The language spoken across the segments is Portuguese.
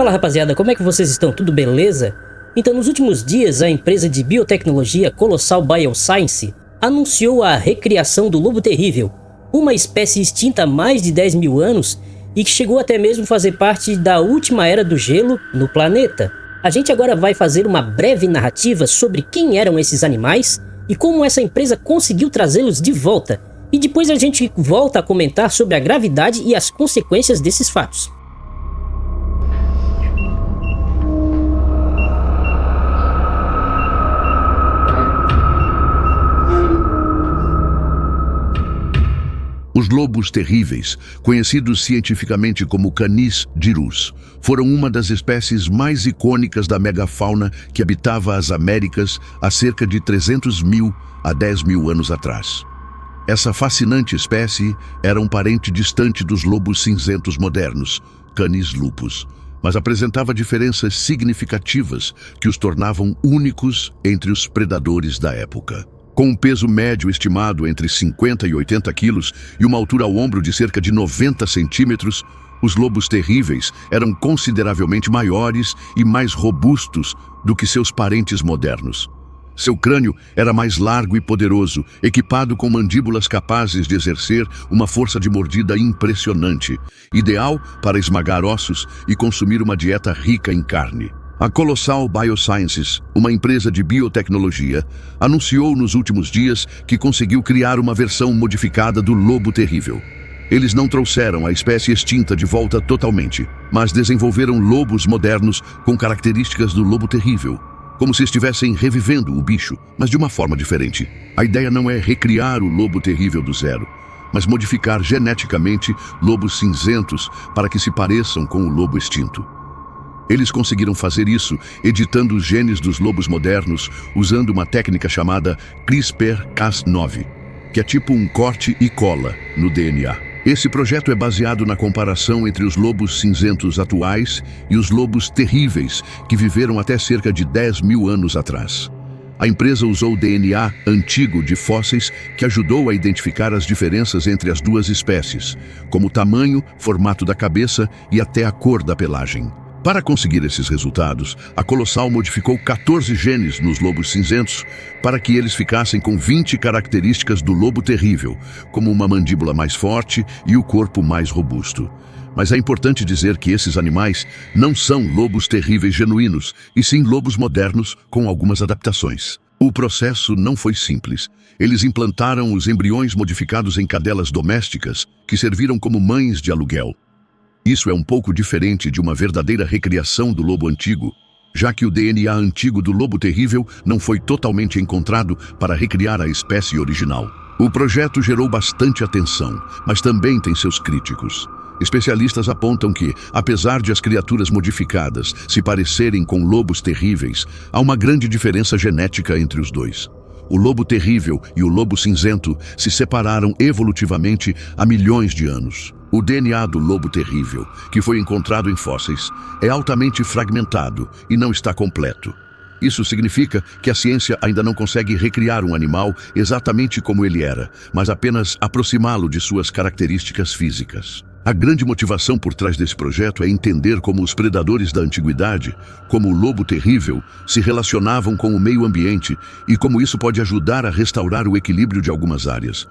Fala rapaziada, como é que vocês estão? Tudo beleza? Então, nos últimos dias, a empresa de biotecnologia Colossal Bioscience anunciou a recriação do lobo terrível, uma espécie extinta há mais de 10 mil anos e que chegou até mesmo a fazer parte da última era do gelo no planeta. A gente agora vai fazer uma breve narrativa sobre quem eram esses animais e como essa empresa conseguiu trazê-los de volta. E depois a gente volta a comentar sobre a gravidade e as consequências desses fatos. Os lobos terríveis, conhecidos cientificamente como canis dirus, foram uma das espécies mais icônicas da megafauna que habitava as Américas há cerca de 300 mil a 10 mil anos atrás. Essa fascinante espécie era um parente distante dos lobos cinzentos modernos, canis lupus, mas apresentava diferenças significativas que os tornavam únicos entre os predadores da época. Com um peso médio estimado entre 50 e 80 quilos e uma altura ao ombro de cerca de 90 centímetros, os lobos terríveis eram consideravelmente maiores e mais robustos do que seus parentes modernos. Seu crânio era mais largo e poderoso, equipado com mandíbulas capazes de exercer uma força de mordida impressionante, ideal para esmagar ossos e consumir uma dieta rica em carne. A Colossal Biosciences, uma empresa de biotecnologia, anunciou nos últimos dias que conseguiu criar uma versão modificada do lobo terrível. Eles não trouxeram a espécie extinta de volta totalmente, mas desenvolveram lobos modernos com características do lobo terrível, como se estivessem revivendo o bicho, mas de uma forma diferente. A ideia não é recriar o lobo terrível do zero, mas modificar geneticamente lobos cinzentos para que se pareçam com o lobo extinto. Eles conseguiram fazer isso editando os genes dos lobos modernos usando uma técnica chamada CRISPR-Cas9, que é tipo um corte e cola no DNA. Esse projeto é baseado na comparação entre os lobos cinzentos atuais e os lobos terríveis que viveram até cerca de 10 mil anos atrás. A empresa usou DNA antigo de fósseis que ajudou a identificar as diferenças entre as duas espécies, como o tamanho, formato da cabeça e até a cor da pelagem. Para conseguir esses resultados, a Colossal modificou 14 genes nos lobos cinzentos para que eles ficassem com 20 características do lobo terrível, como uma mandíbula mais forte e o corpo mais robusto. Mas é importante dizer que esses animais não são lobos terríveis genuínos, e sim lobos modernos com algumas adaptações. O processo não foi simples. Eles implantaram os embriões modificados em cadelas domésticas que serviram como mães de aluguel. Isso é um pouco diferente de uma verdadeira recriação do lobo antigo, já que o DNA antigo do lobo terrível não foi totalmente encontrado para recriar a espécie original. O projeto gerou bastante atenção, mas também tem seus críticos. Especialistas apontam que, apesar de as criaturas modificadas se parecerem com lobos terríveis, há uma grande diferença genética entre os dois. O lobo terrível e o lobo cinzento se separaram evolutivamente há milhões de anos. O DNA do lobo terrível, que foi encontrado em fósseis, é altamente fragmentado e não está completo. Isso significa que a ciência ainda não consegue recriar um animal exatamente como ele era, mas apenas aproximá-lo de suas características físicas. A grande motivação por trás desse projeto é entender como os predadores da antiguidade, como o lobo terrível, se relacionavam com o meio ambiente e como isso pode ajudar a restaurar o equilíbrio de algumas áreas.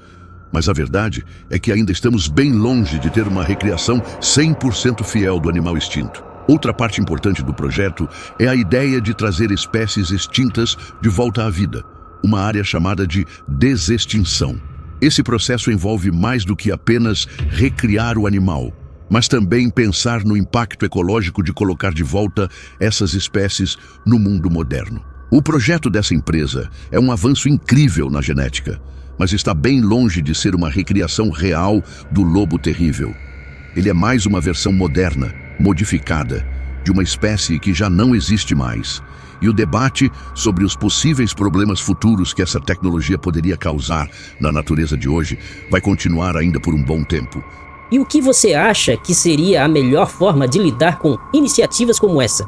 Mas a verdade é que ainda estamos bem longe de ter uma recriação 100% fiel do animal extinto. Outra parte importante do projeto é a ideia de trazer espécies extintas de volta à vida, uma área chamada de desextinção. Esse processo envolve mais do que apenas recriar o animal, mas também pensar no impacto ecológico de colocar de volta essas espécies no mundo moderno. O projeto dessa empresa é um avanço incrível na genética, mas está bem longe de ser uma recriação real do lobo terrível. Ele é mais uma versão moderna, modificada, de uma espécie que já não existe mais. E o debate sobre os possíveis problemas futuros que essa tecnologia poderia causar na natureza de hoje vai continuar ainda por um bom tempo. E o que você acha que seria a melhor forma de lidar com iniciativas como essa?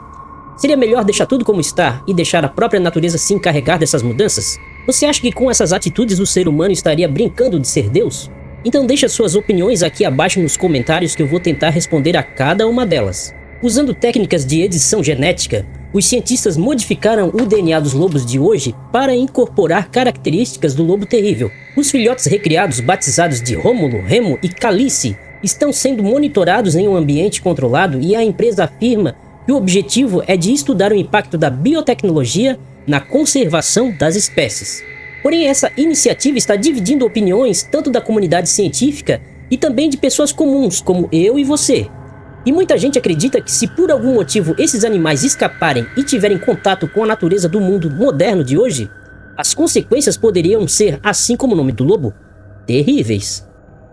Seria melhor deixar tudo como está e deixar a própria natureza se encarregar dessas mudanças? Você acha que com essas atitudes o ser humano estaria brincando de ser Deus? Então deixa suas opiniões aqui abaixo nos comentários que eu vou tentar responder a cada uma delas. Usando técnicas de edição genética, os cientistas modificaram o DNA dos lobos de hoje para incorporar características do lobo terrível. Os filhotes recriados, batizados de Rômulo, Remo e Calice, estão sendo monitorados em um ambiente controlado e a empresa afirma que o objetivo é de estudar o impacto da biotecnologia na conservação das espécies. Porém, essa iniciativa está dividindo opiniões tanto da comunidade científica e também de pessoas comuns, como eu e você. E muita gente acredita que se por algum motivo esses animais escaparem e tiverem contato com a natureza do mundo moderno de hoje, as consequências poderiam ser, assim como o nome do lobo, terríveis.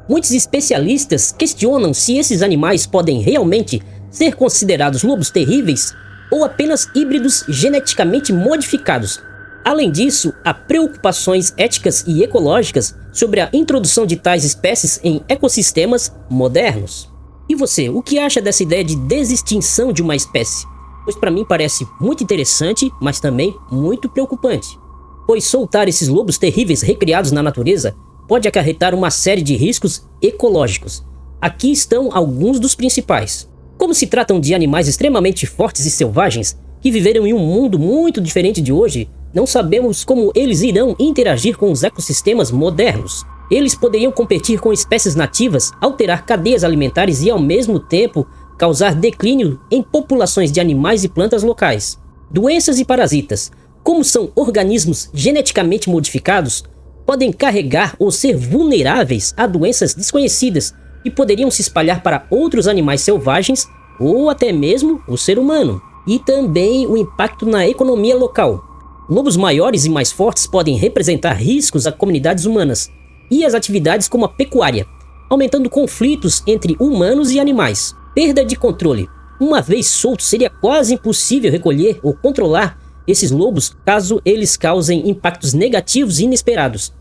Muitos especialistas questionam se esses animais podem realmente ser considerados lobos terríveis ou apenas híbridos geneticamente modificados. Além disso, há preocupações éticas e ecológicas sobre a introdução de tais espécies em ecossistemas modernos. E você, o que acha dessa ideia de desextinção de uma espécie? Pois para mim parece muito interessante, mas também muito preocupante. Pois soltar esses lobos terríveis recriados na natureza pode acarretar uma série de riscos ecológicos. Aqui estão alguns dos principais. Como se tratam de animais extremamente fortes e selvagens, que viveram em um mundo muito diferente de hoje, não sabemos como eles irão interagir com os ecossistemas modernos. Eles poderiam competir com espécies nativas, alterar cadeias alimentares e, ao mesmo tempo, causar declínio em populações de animais e plantas locais. Doenças e parasitas, como são organismos geneticamente modificados, podem carregar ou ser vulneráveis a doenças desconhecidas e poderiam se espalhar para outros animais selvagens ou até mesmo o ser humano. E também o impacto na economia local. Lobos maiores e mais fortes podem representar riscos a comunidades humanas e as atividades como a pecuária, aumentando conflitos entre humanos e animais. Perda de controle. Uma vez soltos, seria quase impossível recolher ou controlar esses lobos caso eles causem impactos negativos e inesperados.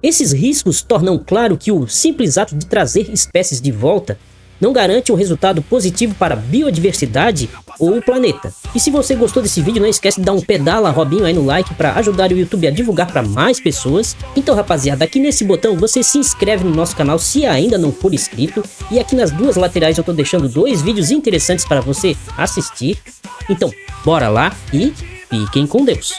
Esses riscos tornam claro que o simples ato de trazer espécies de volta não garante um resultado positivo para a biodiversidade ou o planeta. E se você gostou desse vídeo, não esquece de dar um pedala Robinho aí no like para ajudar o YouTube a divulgar para mais pessoas. Então, rapaziada, aqui nesse botão você se inscreve no nosso canal se ainda não for inscrito. E aqui nas duas laterais eu tô deixando 2 vídeos interessantes para você assistir. Então, bora lá e fiquem com Deus.